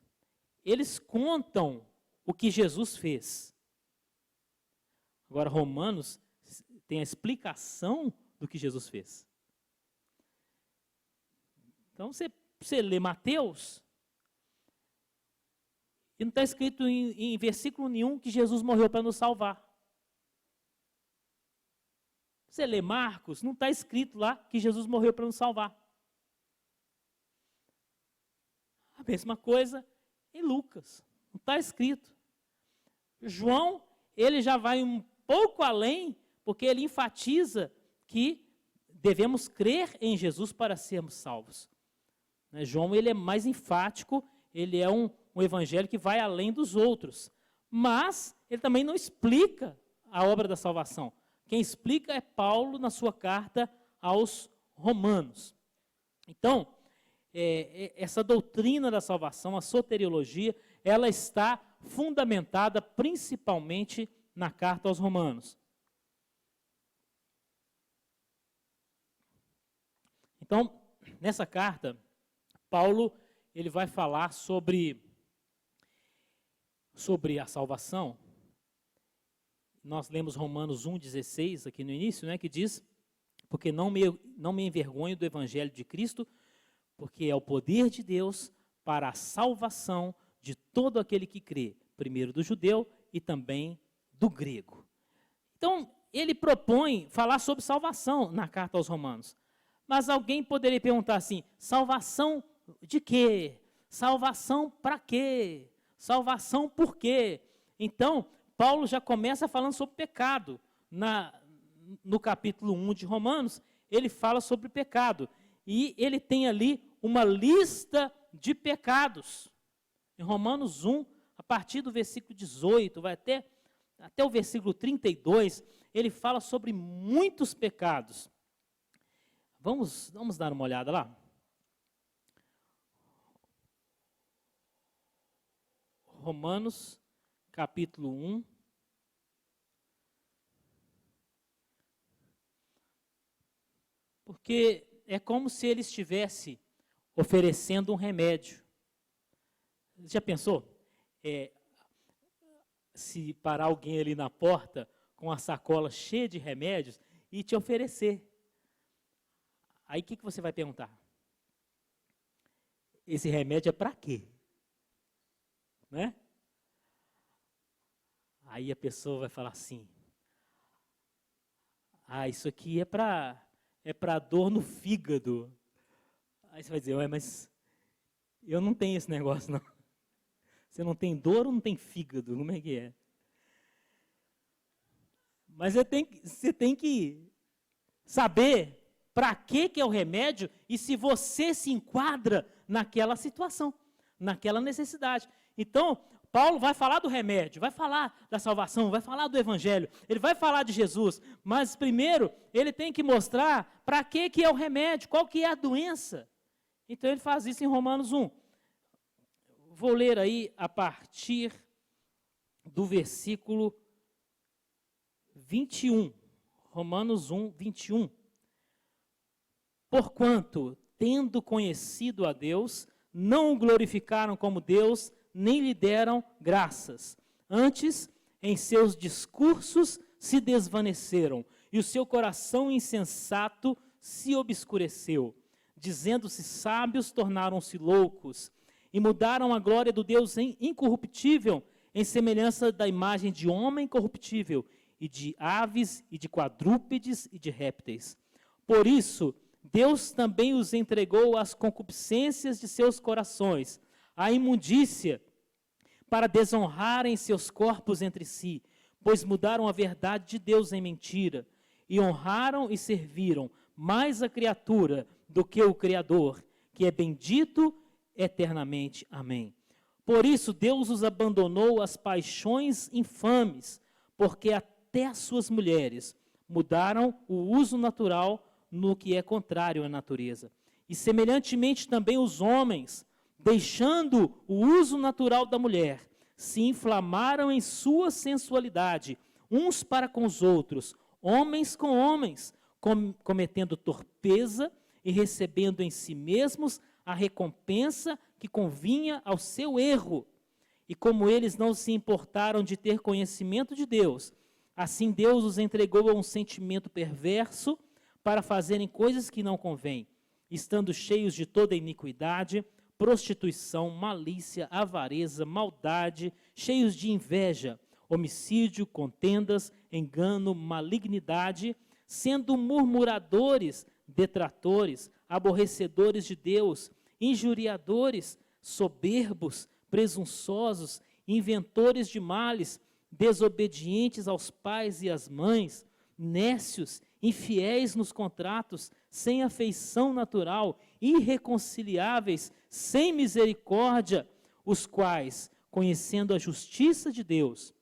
eles contam o que Jesus fez. Agora, Romanos tem a explicação do que Jesus fez. Então, você lê Mateus, e não está escrito em versículo nenhum que Jesus morreu para nos salvar. Você lê Marcos, não está escrito lá que Jesus morreu para nos salvar. A mesma coisa em Lucas, não está escrito. João, ele já vai um pouco além, porque ele enfatiza que devemos crer em Jesus para sermos salvos. João, ele é mais enfático, ele é um evangelho que vai além dos outros, mas ele também não explica a obra da salvação. Quem explica é Paulo na sua carta aos Romanos. Então, essa doutrina da salvação, a soteriologia, ela está fundamentada principalmente na carta aos Romanos. Então, nessa carta, Paulo ele vai falar sobre a salvação. Nós lemos Romanos 1,16 aqui no início, né, que diz: porque não me envergonho do evangelho de Cristo, porque é o poder de Deus para a salvação de todo aquele que crê, primeiro do judeu e também do grego. Então, ele propõe falar sobre salvação na carta aos Romanos. Mas alguém poderia perguntar assim: salvação de quê? Salvação para quê? Salvação por quê? Então, Paulo já começa falando sobre pecado. No capítulo 1 de Romanos, ele fala sobre pecado. E ele tem ali uma lista de pecados. Em Romanos 1, a partir do versículo 18, vai até o versículo 32, ele fala sobre muitos pecados. Vamos dar uma olhada lá? Romanos, capítulo 1. Porque é como se ele estivesse oferecendo um remédio. Já pensou? Se parar alguém ali na porta com a sacola cheia de remédios e te oferecer. Aí o que você vai perguntar? Esse remédio é para quê? Né? Aí a pessoa vai falar assim, isso aqui é para dor no fígado. Aí você vai dizer, mas eu não tenho esse negócio não. Você não tem dor ou não tem fígado? Como é que é? Mas você tem que saber para que é o remédio e se você se enquadra naquela situação, naquela necessidade. Então, Paulo vai falar do remédio, vai falar da salvação, vai falar do evangelho, ele vai falar de Jesus, mas primeiro ele tem que mostrar para que é o remédio, qual que é a doença. Então ele faz isso em Romanos 1. Vou ler aí a partir do versículo 21. Romanos 1, 21. Porquanto, tendo conhecido a Deus, não o glorificaram como Deus, nem lhe deram graças. Antes, em seus discursos se desvaneceram, e o seu coração insensato se obscureceu. Dizendo-se sábios, tornaram-se loucos, e mudaram a glória do Deus incorruptível, em semelhança da imagem de homem corruptível, e de aves, e de quadrúpedes, e de répteis. Por isso, Deus também os entregou às concupiscências de seus corações, à imundícia, para desonrarem seus corpos entre si, pois mudaram a verdade de Deus em mentira, e honraram e serviram mais a criatura do que o Criador, que é bendito eternamente. Amém. Por isso Deus os abandonou às paixões infames, porque até as suas mulheres mudaram o uso natural no que é contrário à natureza. E semelhantemente também os homens, deixando o uso natural da mulher, se inflamaram em sua sensualidade, uns para com os outros, homens com homens, cometendo torpeza e recebendo em si mesmos a recompensa que convinha ao seu erro. E como eles não se importaram de ter conhecimento de Deus, assim Deus os entregou a um sentimento perverso para fazerem coisas que não convêm, estando cheios de toda iniquidade, prostituição, malícia, avareza, maldade, cheios de inveja, homicídio, contendas, engano, malignidade, sendo murmuradores, detratores, aborrecedores de Deus, injuriadores, soberbos, presunçosos, inventores de males, desobedientes aos pais e às mães, nécios, infiéis nos contratos, sem afeição natural, irreconciliáveis, sem misericórdia, os quais, conhecendo a justiça de Deus,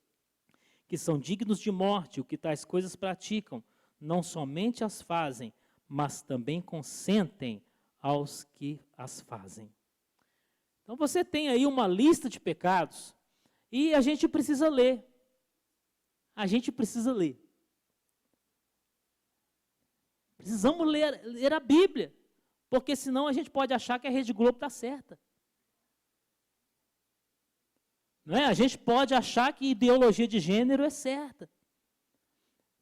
que são dignos de morte, o que tais coisas praticam, não somente as fazem, mas também consentem aos que as fazem. Então você tem aí uma lista de pecados e a gente precisa ler. A gente precisa ler. Precisamos ler a Bíblia, porque senão a gente pode achar que a Rede Globo está certa. Não é? A gente pode achar que ideologia de gênero é certa.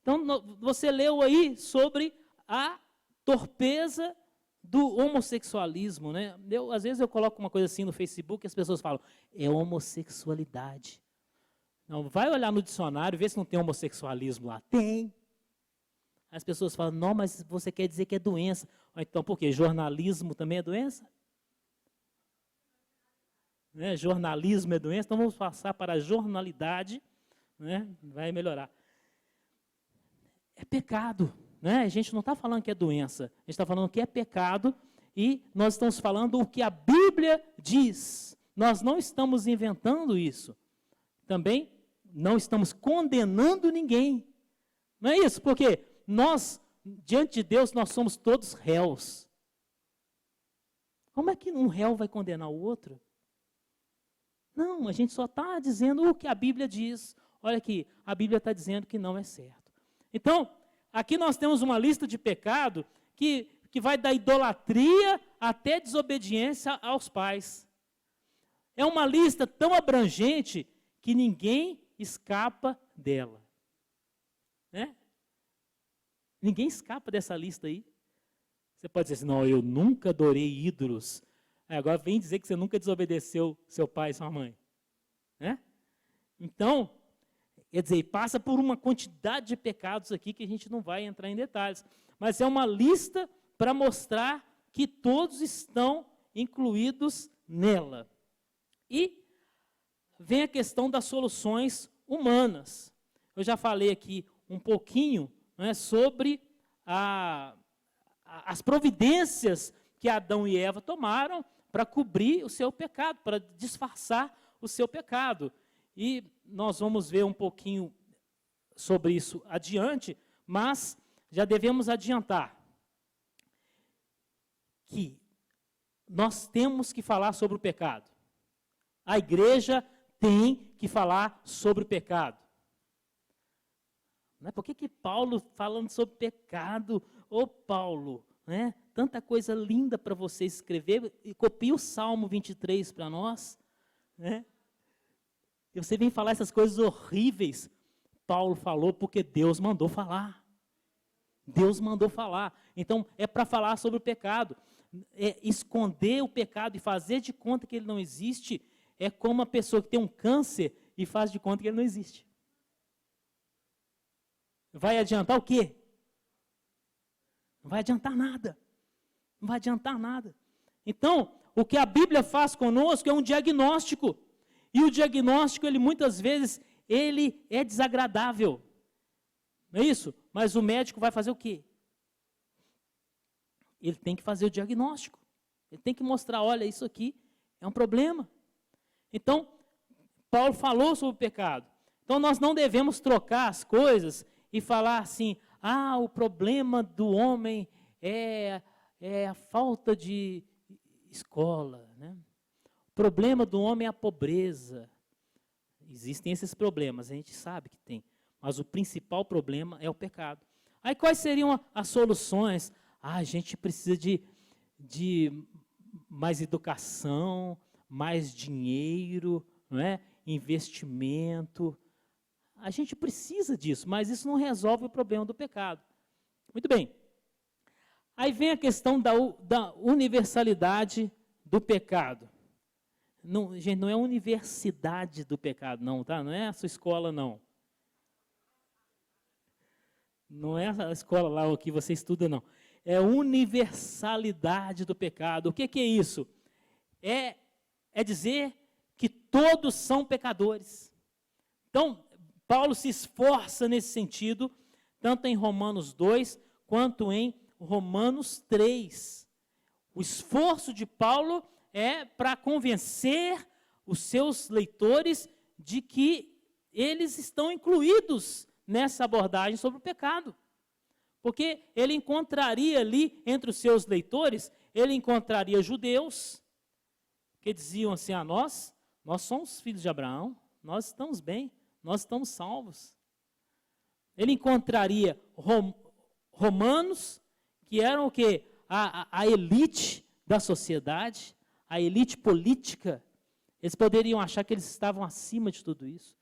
Então, você leu aí sobre a torpeza do homossexualismo, né? Às vezes eu coloco uma coisa assim no Facebook e as pessoas falam, é homossexualidade. Não, vai olhar no dicionário, vê se não tem homossexualismo lá. Tem. As pessoas falam, não, mas você quer dizer que é doença. Então, por quê? Jornalismo também é doença? Né? Jornalismo é doença, então vamos passar para a jornalidade, né? Vai melhorar. É pecado, né? A gente não está falando que é doença, a gente está falando que é pecado e nós estamos falando o que a Bíblia diz. Nós não estamos inventando isso. Também não estamos condenando ninguém. Não é isso? Porque nós, diante de Deus, nós somos todos réus. Como é que um réu vai condenar o outro? Não, a gente só está dizendo o que a Bíblia diz. Olha aqui, a Bíblia está dizendo que não é certo. Então, aqui nós temos uma lista de pecado que que vai da idolatria até desobediência aos pais. É uma lista tão abrangente que ninguém escapa dela. Né? Ninguém escapa dessa lista aí. Você pode dizer assim, não, eu nunca adorei ídolos. Agora vem dizer que você nunca desobedeceu seu pai e sua mãe. Né? Então, quer dizer, passa por uma quantidade de pecados aqui que a gente não vai entrar em detalhes. Mas é uma lista para mostrar que todos estão incluídos nela. E vem a questão das soluções humanas. Eu já falei aqui um pouquinho, né, sobre as providências que Adão e Eva tomaram para cobrir o seu pecado, para disfarçar o seu pecado. E nós vamos ver um pouquinho sobre isso adiante, mas já devemos adiantar que nós temos que falar sobre o pecado. A igreja tem que falar sobre o pecado. Por que Paulo falando sobre pecado? Ô Paulo, né? Tanta coisa linda para você escrever, e copia o Salmo 23 para nós. Né? E você vem falar essas coisas horríveis. Paulo falou porque Deus mandou falar. Deus mandou falar. Então, é para falar sobre o pecado. Esconder o pecado e fazer de conta que ele não existe é como uma pessoa que tem um câncer e faz de conta que ele não existe. Vai adiantar o quê? Não vai adiantar nada. Não vai adiantar nada. Então, o que a Bíblia faz conosco é um diagnóstico. E o diagnóstico, ele muitas vezes, ele é desagradável. Não é isso? Mas o médico vai fazer o quê? Ele tem que fazer o diagnóstico. Ele tem que mostrar, olha, isso aqui é um problema. Então, Paulo falou sobre o pecado. Então, nós não devemos trocar as coisas e falar assim, o problema do homem é a falta de escola, né? O problema do homem é a pobreza. Existem esses problemas, a gente sabe que tem. Mas o principal problema é o pecado. Aí quais seriam as soluções? A gente precisa de mais educação, mais dinheiro, não é? Investimento. A gente precisa disso, mas isso não resolve o problema do pecado. Muito bem. Aí vem a questão da universalidade do pecado. Não, gente, não é a universidade do pecado, não, tá? Não é a sua escola, não. Não é a escola lá que você estuda, não. É a universalidade do pecado. O que é isso? É dizer que todos são pecadores. Então, Paulo se esforça nesse sentido, tanto em Romanos 2, quanto em Romanos 3. O esforço de Paulo é para convencer os seus leitores de que eles estão incluídos nessa abordagem sobre o pecado. Porque ele encontraria ali, entre os seus leitores, ele encontraria judeus, que diziam assim, nós somos filhos de Abraão, nós estamos bem, nós estamos salvos. Ele encontraria romanos, que eram o quê? A elite da sociedade, a elite política. Eles poderiam achar que eles estavam acima de tudo isso.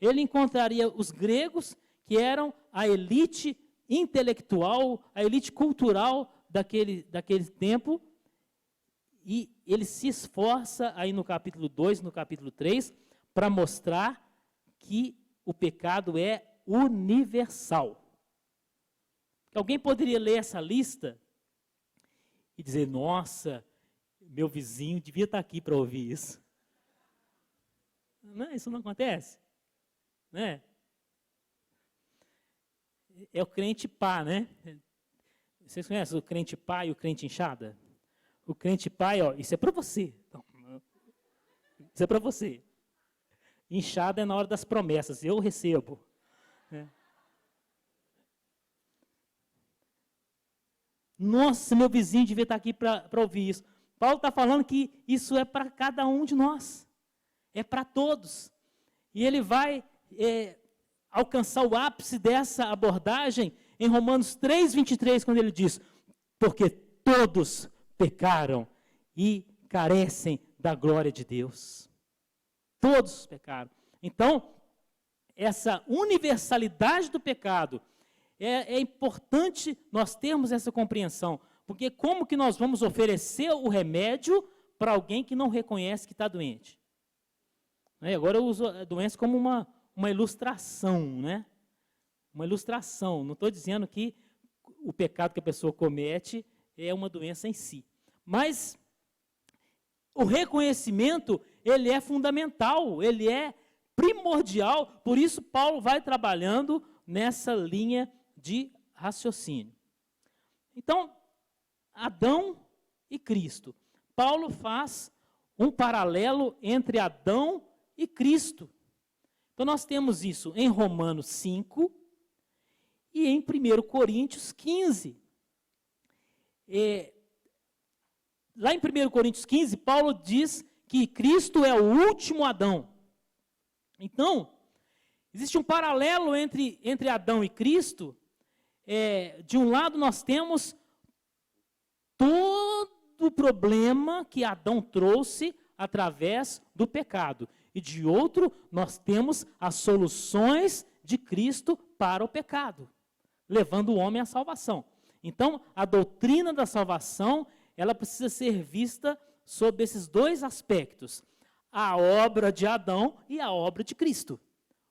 Ele encontraria os gregos, que eram a elite intelectual, a elite cultural daquele tempo, e ele se esforça aí no capítulo 2, no capítulo 3, para mostrar que o pecado é universal. Alguém poderia ler essa lista e dizer, nossa, meu vizinho devia estar aqui para ouvir isso. Não, isso não acontece. Né? É o crente pá, né? Vocês conhecem o crente pá e o crente inchada? O crente pá, isso é para você. Isso é para você. Inchada é na hora das promessas, eu recebo. Né? Nossa, meu vizinho devia estar aqui para ouvir isso. Paulo está falando que isso é para cada um de nós. É para todos. E ele vai alcançar o ápice dessa abordagem em Romanos 3, 23, quando ele diz, porque todos pecaram e carecem da glória de Deus. Todos pecaram. Então, essa universalidade do pecado, é importante nós termos essa compreensão, porque como que nós vamos oferecer o remédio para alguém que não reconhece que está doente? Agora eu uso a doença como uma ilustração, né? Uma ilustração, não estou dizendo que o pecado que a pessoa comete é uma doença em si. Mas o reconhecimento, ele é fundamental, ele é primordial, por isso Paulo vai trabalhando nessa linha de raciocínio. Então, Adão e Cristo. Paulo faz um paralelo entre Adão e Cristo. Então, nós temos isso em Romanos 5 e em 1 Coríntios 15. Lá em 1 Coríntios 15, Paulo diz que Cristo é o último Adão. Então, existe um paralelo entre Adão e Cristo. De um lado, nós temos todo o problema que Adão trouxe através do pecado. E de outro, nós temos as soluções de Cristo para o pecado, levando o homem à salvação. Então, a doutrina da salvação, ela precisa ser vista sob esses dois aspectos: a obra de Adão e a obra de Cristo.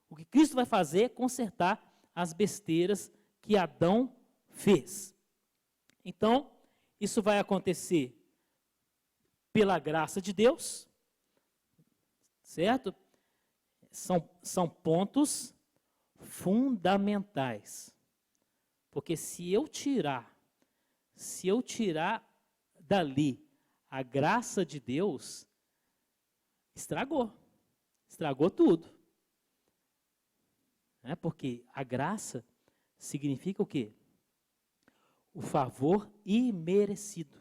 O que Cristo vai fazer é consertar as besteiras que Adão fez. Então, isso vai acontecer pela graça de Deus, certo? São pontos fundamentais. Porque se eu tirar dali a graça de Deus, estragou tudo. Porque a graça significa o quê? O favor imerecido.